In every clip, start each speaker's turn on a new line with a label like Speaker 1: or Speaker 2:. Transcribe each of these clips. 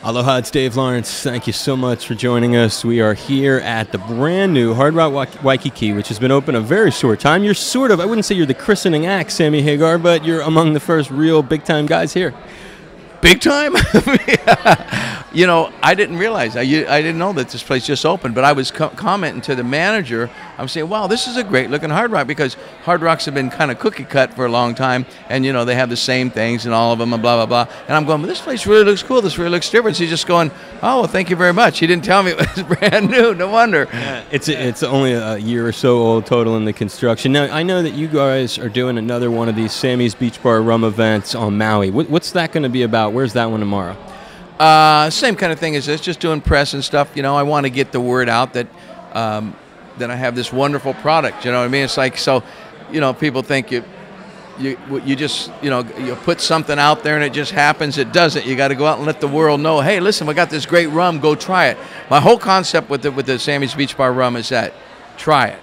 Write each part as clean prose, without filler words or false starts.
Speaker 1: Aloha, it's Dave Lawrence. Thank you so much for joining us. We are here at the brand new Hard Rock Waikiki, which has been open a very short time. You're sort of, I wouldn't say you're the christening act, Sammy Hagar, but you're among the first real big-time guys here.
Speaker 2: Big time? You know, I didn't realize. I didn't know that this place just opened, but I was commenting to the manager. I'm saying, wow, this is a great-looking Hard Rock, because Hard Rocks have been kind of cookie-cut for a long time, and, you know, they have the same things and all of them and blah, blah, blah. And I'm going, well, this place really looks cool. This really looks different. So he's just going, oh, well, thank you very much. He didn't tell me it was brand new. No wonder.
Speaker 1: Yeah, it's only a year or so old total in the construction. Now, I know that you guys are doing another one of these Sammy's Beach Bar Rum events on Maui. What's that going to be about? Where's that one tomorrow?
Speaker 2: Same kind of thing as this, just doing press and stuff. You know, I want to get the word out that that I have this wonderful product. You know what I mean? It's like, so, you know, people think you just, you know, you put something out there and it just happens. It doesn't. You got to go out and let the world know, hey, listen, we got this great rum. Go try it. My whole concept with the Sammy's Beach Bar rum is that try it,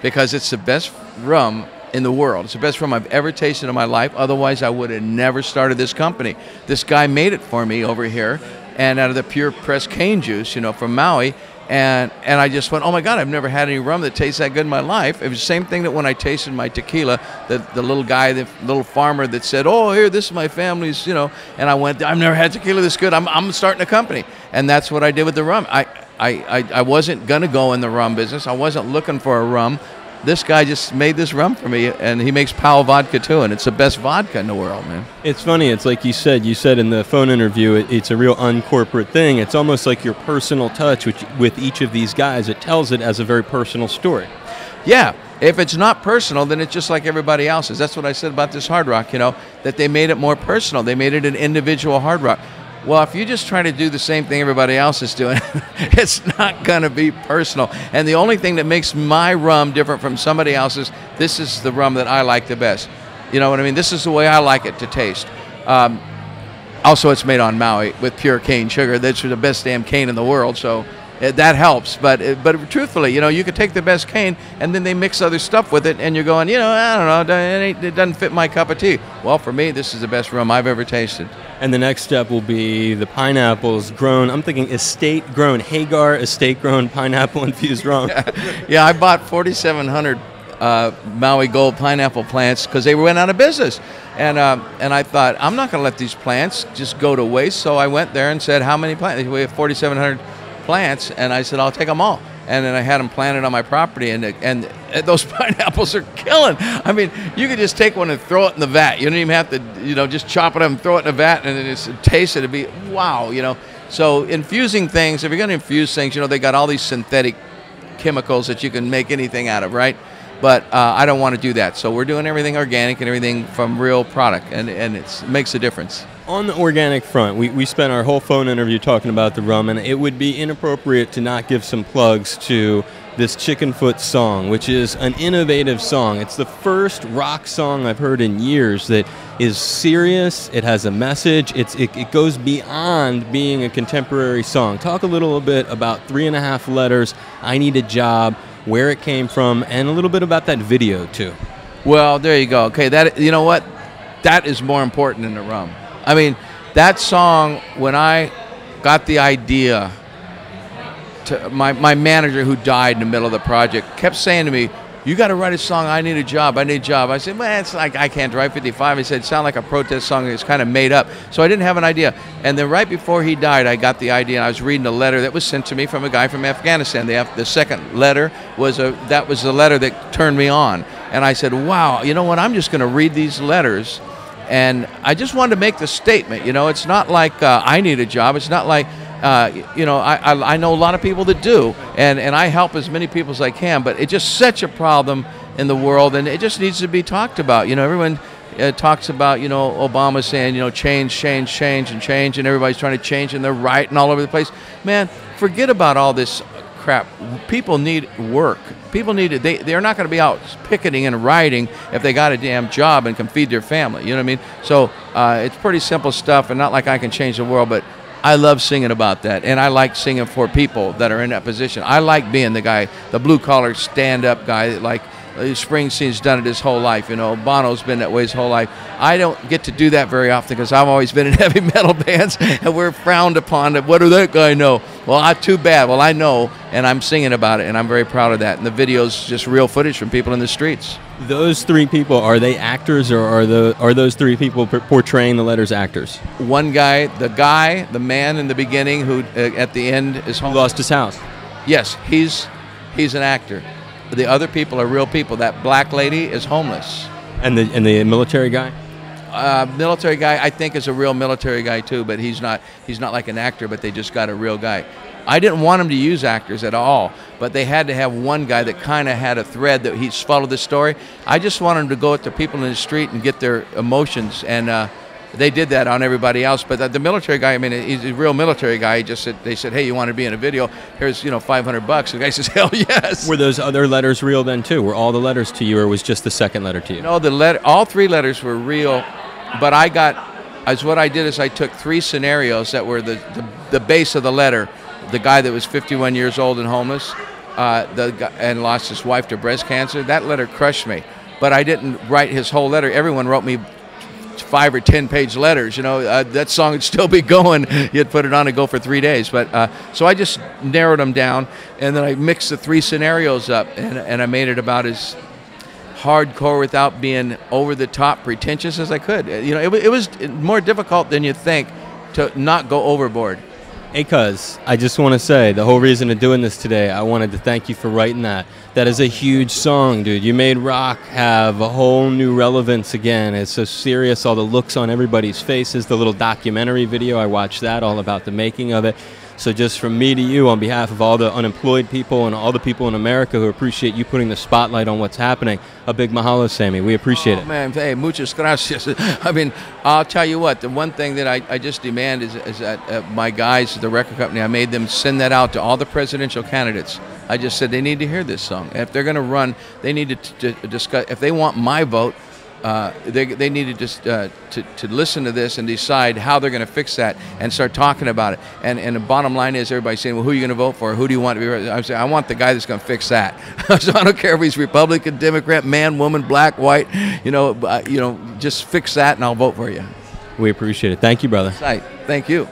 Speaker 2: because it's the best rum in the world. It's the best rum I've ever tasted in my life. Otherwise, I would have never started this company. This guy made it for me over here, and out of the pure pressed cane juice, you know, from Maui. And I just went, oh my God, I've never had any rum that tastes that good in my life. It was the same thing that when I tasted my tequila, the little guy, the little farmer that said, oh, here, this is my family's, you know, and I went, I've never had tequila this good. I'm starting a company. And that's what I did with the rum. I wasn't going to go in the rum business. I wasn't looking for a rum. This guy just made this rum for me, and he makes Powell vodka too, and it's the best vodka in the world, man.
Speaker 1: It's funny. It's like you said in the phone interview, it's a real uncorporate thing. It's almost like your personal touch with each of these guys. It tells it as a very personal story.
Speaker 2: Yeah. If it's not personal, then it's just like everybody else's. That's what I said about this Hard Rock, you know, that they made it more personal. They made it an individual Hard Rock. Well, if you just try to do the same thing everybody else is doing, it's not going to be personal. And the only thing that makes my rum different from somebody else's, this is the rum that I like the best. You know what I mean? This is the way I like it to taste. Also, it's made on Maui with pure cane sugar. That's the best damn cane in the world, so that helps. But truthfully, you know, you could take the best cane and then they mix other stuff with it, and you're going, you know, I don't know, it doesn't fit my cup of tea. Well, for me, this is the best rum I've ever tasted.
Speaker 1: And the next step will be the pineapples grown. I'm thinking estate-grown, Hagar estate-grown pineapple-infused rum.
Speaker 2: Yeah, I bought 4,700 Maui Gold pineapple plants because they went out of business. And I thought, I'm not going to let these plants just go to waste. So I went there and said, how many plants? We have 4,700 plants. And I said, I'll take them all. And then I had them planted on my property, and those pineapples are killing. I mean, you could just take one and throw it in the vat. You don't even have to, you know, just chop it up and throw it in the vat, and then just taste it. It'd be, wow, you know. So infusing things, if you're going to infuse things, you know, they got all these synthetic chemicals that you can make anything out of, right? But I don't want to do that. So we're doing everything organic and everything from real product, and it makes a difference.
Speaker 1: On the organic front, we spent our whole phone interview talking about the rum, and it would be inappropriate to not give some plugs to this Chicken Foot song, which is an innovative song. It's the first rock song I've heard in years that is serious. It has a message. It goes beyond being a contemporary song. Talk a little bit about 3.5 Letters, I Need a Job, where it came from, and a little bit about that video too.
Speaker 2: Well, there you go. Okay, that, you know what? That is more important than the rum. I mean, that song, when I got the idea, my manager, who died in the middle of the project, kept saying to me, you got to write a song, I need a job, I need a job. I said, man, it's like, I can't drive 55. He said, it sounded like a protest song. It's kind of made up. So I didn't have an idea. And then right before he died, I got the idea, and I was reading a letter that was sent to me from a guy from Afghanistan. The second letter was that was the letter that turned me on. And I said, wow, you know what, I'm just going to read these letters. And I just wanted to make the statement, you know, it's not like I need a job. It's not like, you know, I know a lot of people that do, and I help as many people as I can, but it's just such a problem in the world, and it just needs to be talked about. You know, everyone talks about, you know, Obama saying, you know, change, change, change, and change, and everybody's trying to change, and they're right and all over the place. Man, forget about all this crap. People need work. People need it. They're not going to be out picketing and rioting if they got a damn job and can feed their family. You know what I mean? So it's pretty simple stuff, and not like I can change the world, but I love singing about that, and I like singing for people that are in that position. I like being the guy, the blue-collar stand-up guy, like Springsteen's done it his whole life. You know, Bono's been that way his whole life. I don't get to do that very often because I've always been in heavy metal bands, and we're frowned upon. What do that guy know? Well, too bad. Well, I know, and I'm singing about it, and I'm very proud of that. And the video's just real footage from people in the streets.
Speaker 1: Those three people, are they actors, or are those three people portraying the letters actors?
Speaker 2: One guy, the man in the beginning who at the end is home.
Speaker 1: Who lost his house.
Speaker 2: Yes, he's an actor. The other people are real people. That black lady is homeless.
Speaker 1: And the military guy?
Speaker 2: Military guy, I think, is a real military guy too, but he's not like an actor, but they just got a real guy. I didn't want them to use actors at all, but they had to have one guy that kind of had a thread that he's followed the story. I just wanted them to go at the people in the street and get their emotions, and they did that on everybody else. But the military guy, I mean, he's a real military guy. They said, hey, you want to be in a video? Here's, $500. The guy says, hell yes.
Speaker 1: Were those other letters real then too? Were all the letters to you, or was just the second letter to you?
Speaker 2: No, all three letters were real, but what I did is I took three scenarios that were the base of the letter. The guy that was 51 years old and homeless, and lost his wife to breast cancer. That letter crushed me, but I didn't write his whole letter. Everyone wrote me 5 or 10 page letters. That song would still be going. You'd put it on and go for 3 days. But so I just narrowed them down, and then I mixed the three scenarios up, and I made it about as hardcore without being over the top pretentious as I could. It was more difficult than you think to not go overboard.
Speaker 1: Hey, cuz, I just want to say, the whole reason of doing this today, I wanted to thank you for writing that. That is a huge song, dude. You made rock have a whole new relevance again. It's so serious, all the looks on everybody's faces, the little documentary video, I watched that, all about the making of it. So just from me to you, on behalf of all the unemployed people and all the people in America who appreciate you putting the spotlight on what's happening, a big mahalo, Sammy. We appreciate it.
Speaker 2: Man, hey, muchas gracias. I mean, I'll tell you what, the one thing that I just demand is that my guys at the record company, I made them send that out to all the presidential candidates. I just said they need to hear this song. If they're going to run, they need to discuss. If they want my vote, they need to just to listen to this and decide how they're going to fix that and start talking about it. And the bottom line is everybody's saying, well, who are you going to vote for? Who do you want to be? I'm saying, I want the guy that's going to fix that. So I don't care if he's Republican, Democrat, man, woman, black, white. Just fix that and I'll vote for you.
Speaker 1: We appreciate it. Thank you, brother.
Speaker 2: Right. Thank you.